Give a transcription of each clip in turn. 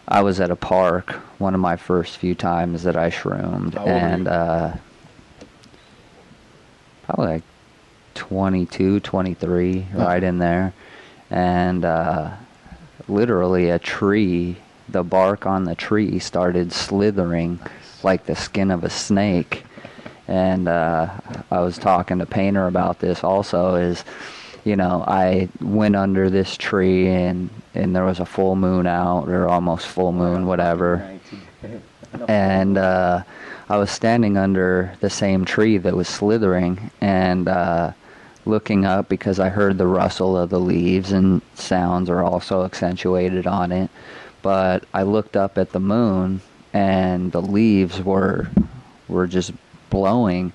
I was at a park one of my first few times that I shroomed, and probably like 22, 23, right in there, and literally a tree, the bark on the tree started slithering like the skin of a snake. And I was talking to Painter about this also, is, you know, I went under this tree and there was a full moon out, or almost full moon, whatever. And I was standing under the same tree that was slithering and looking up because I heard the rustle of the leaves, and sounds are also accentuated on it. But I looked up at the moon and the leaves were just blowing,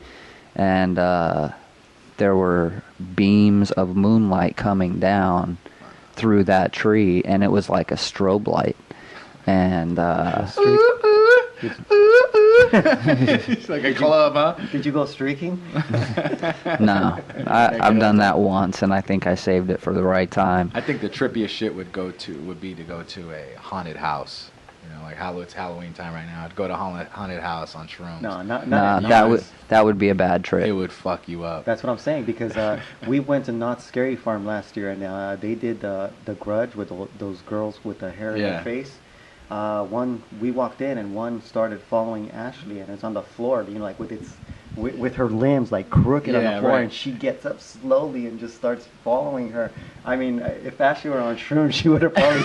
and there were beams of moonlight coming down through that tree, and it was like a strobe light. And it's like a club, huh? Did you go streaking? No, I've done that once, and I think I saved it for the right time. I think the trippiest shit would be to go to a haunted house. You know, like it's Halloween time right now. I'd go to haunted house on shrooms. No, that would be a bad trip. It would fuck you up. That's what I'm saying, because we went to Not Scary Farm last year, and they did the Grudge with those girls with the hair in their face. We walked in, and one started following Ashley, and it's on the floor, you know, like with her limbs like crooked on the floor, and she gets up slowly and just starts following her. I mean, if Ashley were on shrooms, she would have probably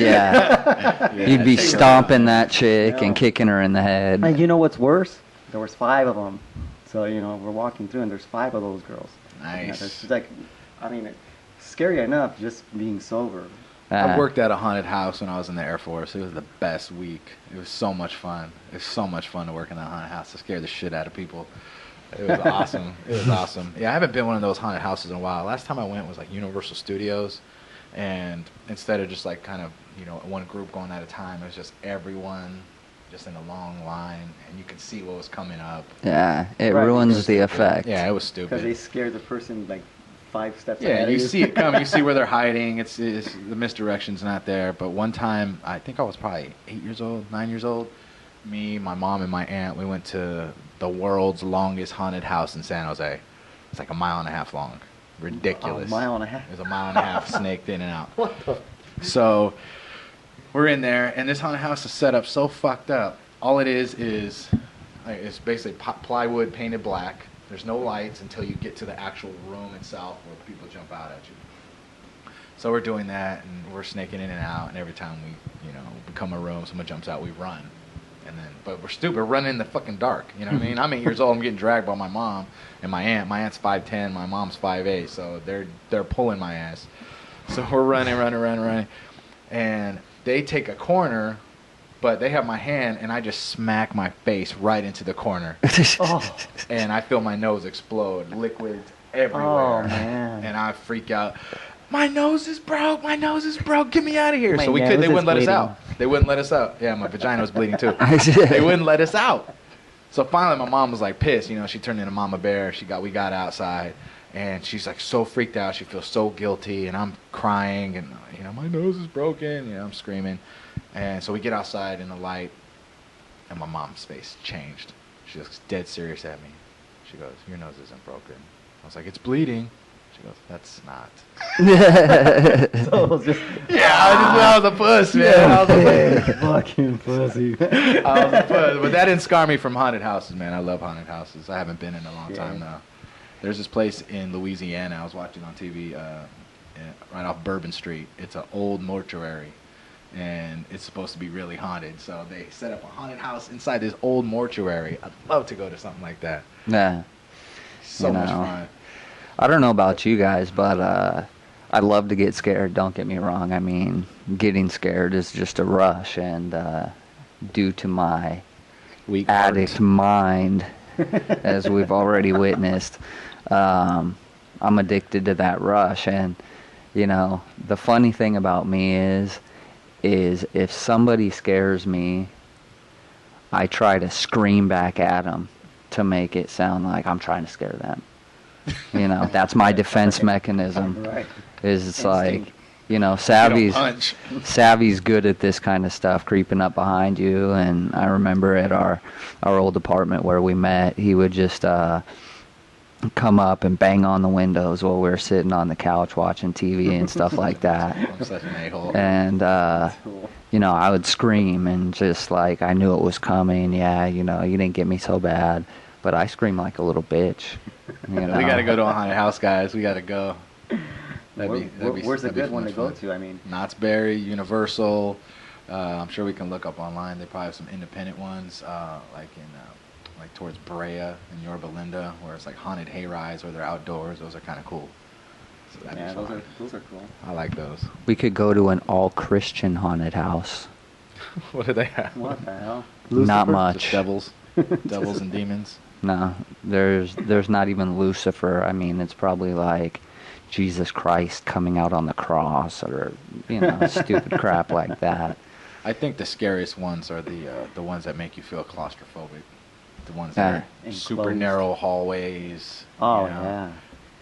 yeah. You'd be stomping that chick and kicking her in the head. And you know what's worse? There was 5 of them. So, you know, we're walking through, and there's 5 of those girls. Nice. It's like, I mean, scary enough just being sober. I worked at a haunted house when I was in the Air Force. It was the best week. It was so much fun. It was so much fun to work in that haunted house. It scared the shit out of people. It was awesome. It was awesome. Yeah, I haven't been one of those haunted houses in a while. Last time I went was like Universal Studios, and instead of just like kind of, you know, one group going at a time, it was just everyone just in a long line, and you could see what was coming up. Yeah, it ruins the effect. Yeah, it was stupid. Because they scared the person like 5 steps ahead. Yeah, you see it coming. You see where they're hiding. It's the misdirection's not there. But one time, I think I was probably 8 years old, 9 years old. Me, my mom, and my aunt, we went to the world's longest haunted house in San Jose. It's like 1.5 miles long. Ridiculous. A mile and a half? There's 1.5 miles snaked in and out. What the? So we're in there, and this haunted house is set up so fucked up. All it is it's basically plywood painted black. There's no lights until you get to the actual room itself where people jump out at you. So we're doing that, and we're snaking in and out, and every time we, you know, become a room, someone jumps out, we run. But we're stupid. We're running in the fucking dark. You know what I mean? I'm 8 years old. I'm getting dragged by my mom and my aunt. My aunt's 5'10". My mom's 5'8". So they're pulling my ass. So we're running. And they take a corner, but they have my hand, and I just smack my face right into the corner. And I feel my nose explode. Liquid everywhere. Oh, man. And I freak out. My nose is broke. Get me out of here. So they wouldn't let us out. They wouldn't let us out. Yeah, my vagina was bleeding too. They wouldn't let us out. So finally my mom was like pissed. You know, she turned into Mama Bear. We got outside, and she's like so freaked out. She feels so guilty, and I'm crying, and, you know, my nose is broken. You know, I'm screaming. And so we get outside in the light, and my mom's face changed. She looks dead serious at me. She goes, "Your nose isn't broken." I was like, "It's bleeding." She goes, "That's not." So it was just, I was a puss, man. I was a puss. Fucking pussy. I was a puss. But that didn't scar me from haunted houses, man. I love haunted houses. I haven't been in a long time now. There's this place in Louisiana I was watching on TV right off Bourbon Street. It's an old mortuary, and it's supposed to be really haunted. So they set up a haunted house inside this old mortuary. I'd love to go to something like that. Yeah. So much fun. I don't know about you guys, but I love to get scared. Don't get me wrong. I mean, getting scared is just a rush, and due to my Weak addict mind, as we've already witnessed, I'm addicted to that rush. And, you know, the funny thing about me is if somebody scares me, I try to scream back at them to make it sound like I'm trying to scare them. You know, that's my defense mechanism. Right. Is it's like, you know, Savvy's good at this kind of stuff, creeping up behind you. And I remember at our old apartment where we met, he would just come up and bang on the windows while we were sitting on the couch watching TV and stuff like that. I'm such an a-hole. And you know, I would scream and just like I knew it was coming. Yeah, you know, you didn't get me so bad, but I scream like a little bitch. You know? We got to go to a haunted house, guys. We got to go. Where's a good one to go to? I mean, Knott's Berry, Universal. I'm sure we can look up online. They probably have some independent ones, like towards Brea and Yorba Linda, where it's like haunted hayrides where they're outdoors. Those are kind of cool. So yeah, those are cool. I like those. We could go to an all-Christian haunted house. What do they have? What the hell? Not Lucifer? much. Just devils and demons. No, there's not even Lucifer. I mean, it's probably like Jesus Christ coming out on the cross, or you know, stupid crap like that. I think the scariest ones are the ones that make you feel claustrophobic. The ones that are super narrow hallways. Oh, yeah.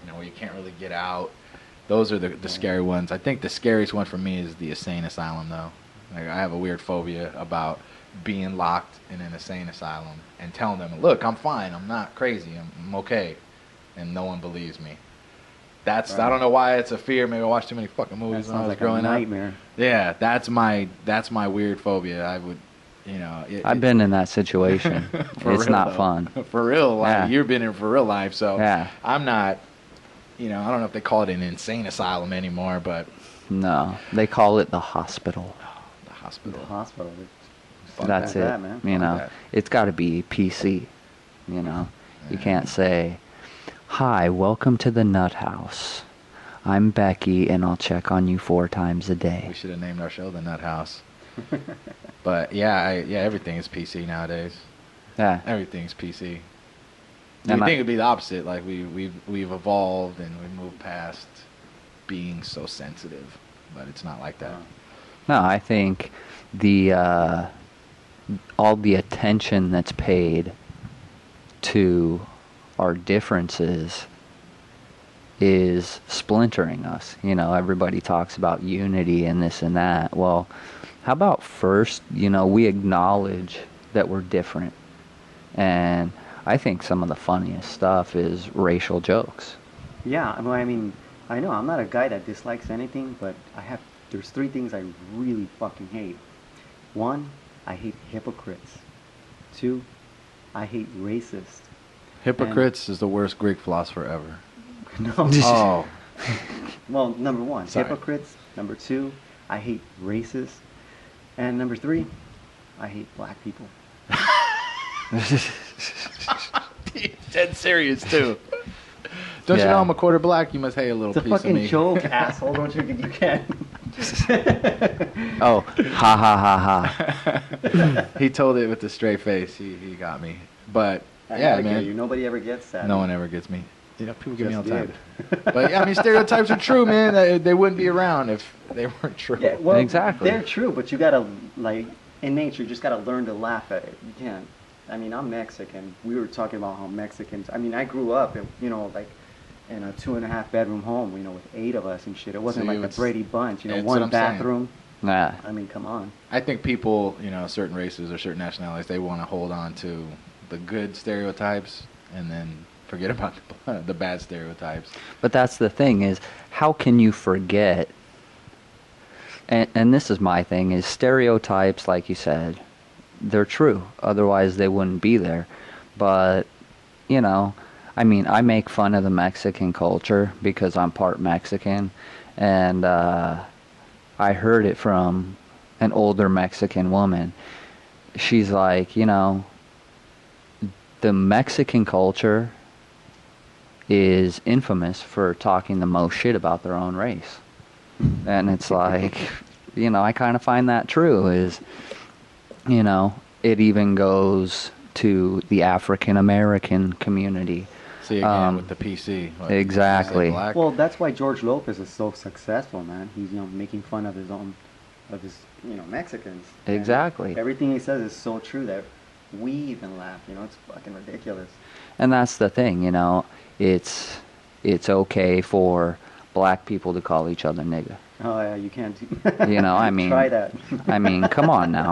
You know, where you can't really get out. Those are the scary ones. I think the scariest one for me is the insane asylum, though. Like, I have a weird phobia about being locked in an insane asylum and telling them, look, I'm fine. I'm not crazy. I'm okay. And no one believes me. That's right. I don't know why it's a fear. Maybe I watched too many fucking movies when I was growing up. Nightmare. Yeah, that's my weird phobia. I would, you know. I've been in that situation. It's not fun. For real, like you've been in for real life. So yeah. I'm not. You know, I don't know if they call it an insane asylum anymore, but no, they call it the hospital. The hospital. The hospital. That's it. That, man. You know, it's got to be PC. You know, you can't say, "Hi, welcome to the Nut House. I'm Becky, and I'll check on you 4 times a day." We should have named our show the Nut House. But yeah, everything is PC nowadays. Yeah, everything's PC. I think it'd be the opposite. Like we've evolved and we've moved past being so sensitive, but it's not like that. No, I think all the attention that's paid to our differences is splintering us. You know, everybody talks about unity and this and that. Well, how about first, you know, we acknowledge that we're different. And I think some of the funniest stuff is racial jokes. Yeah, well, I mean, I know I'm not a guy that dislikes anything, but there's 3 things I really fucking hate. 1, I hate hypocrites. 2, I hate racists. Hypocrites is the worst Greek philosopher ever. No. Oh. Well, number 1, Sorry. Hypocrites. Number 2, I hate racists. And number 3, I hate black people. He's dead serious too. Don't you know I'm a quarter black? You must hate a little piece of me. It's a fucking joke, asshole. Don't you think you can? Oh, ha ha ha ha. He told it with a straight face. He got me. But yeah, man. Nobody ever gets that. No one ever gets me. Yeah, people get me all the time. But yeah, I mean, stereotypes are true, man. They wouldn't be around if they weren't true. Yeah, well, exactly. They're true, but you gotta, like, in nature, you just gotta learn to laugh at it. You can't. I mean, I'm Mexican. We were talking about how Mexicans. I mean, I grew up, you know, like in a 2.5 bedroom home, you know, with 8 of us and shit. It wasn't like the Brady Bunch, you know, 1 bathroom. Nah. I mean, come on. I think people, you know, certain races or certain nationalities, they want to hold on to the good stereotypes and then forget about the bad stereotypes. But that's the thing is, how can you forget? And this is my thing, is stereotypes, like you said, they're true. Otherwise, they wouldn't be there. But, you know, I mean, I make fun of the Mexican culture because I'm part Mexican. And I heard it from an older Mexican woman. She's like, you know, the Mexican culture is infamous for talking the most shit about their own race. And it's like, you know, I kind of find that true is, you know, it even goes to the African American community. See again with the PC. Exactly. Well, that's why George Lopez is so successful, man. He's, you know, making fun of his, you know, Mexicans. Exactly. And everything he says is so true that we even laugh. You know, it's fucking ridiculous. And that's the thing, you know, it's okay for black people to call each other nigga. Oh yeah, you can't. You know, I mean, Try that. I mean, come on now.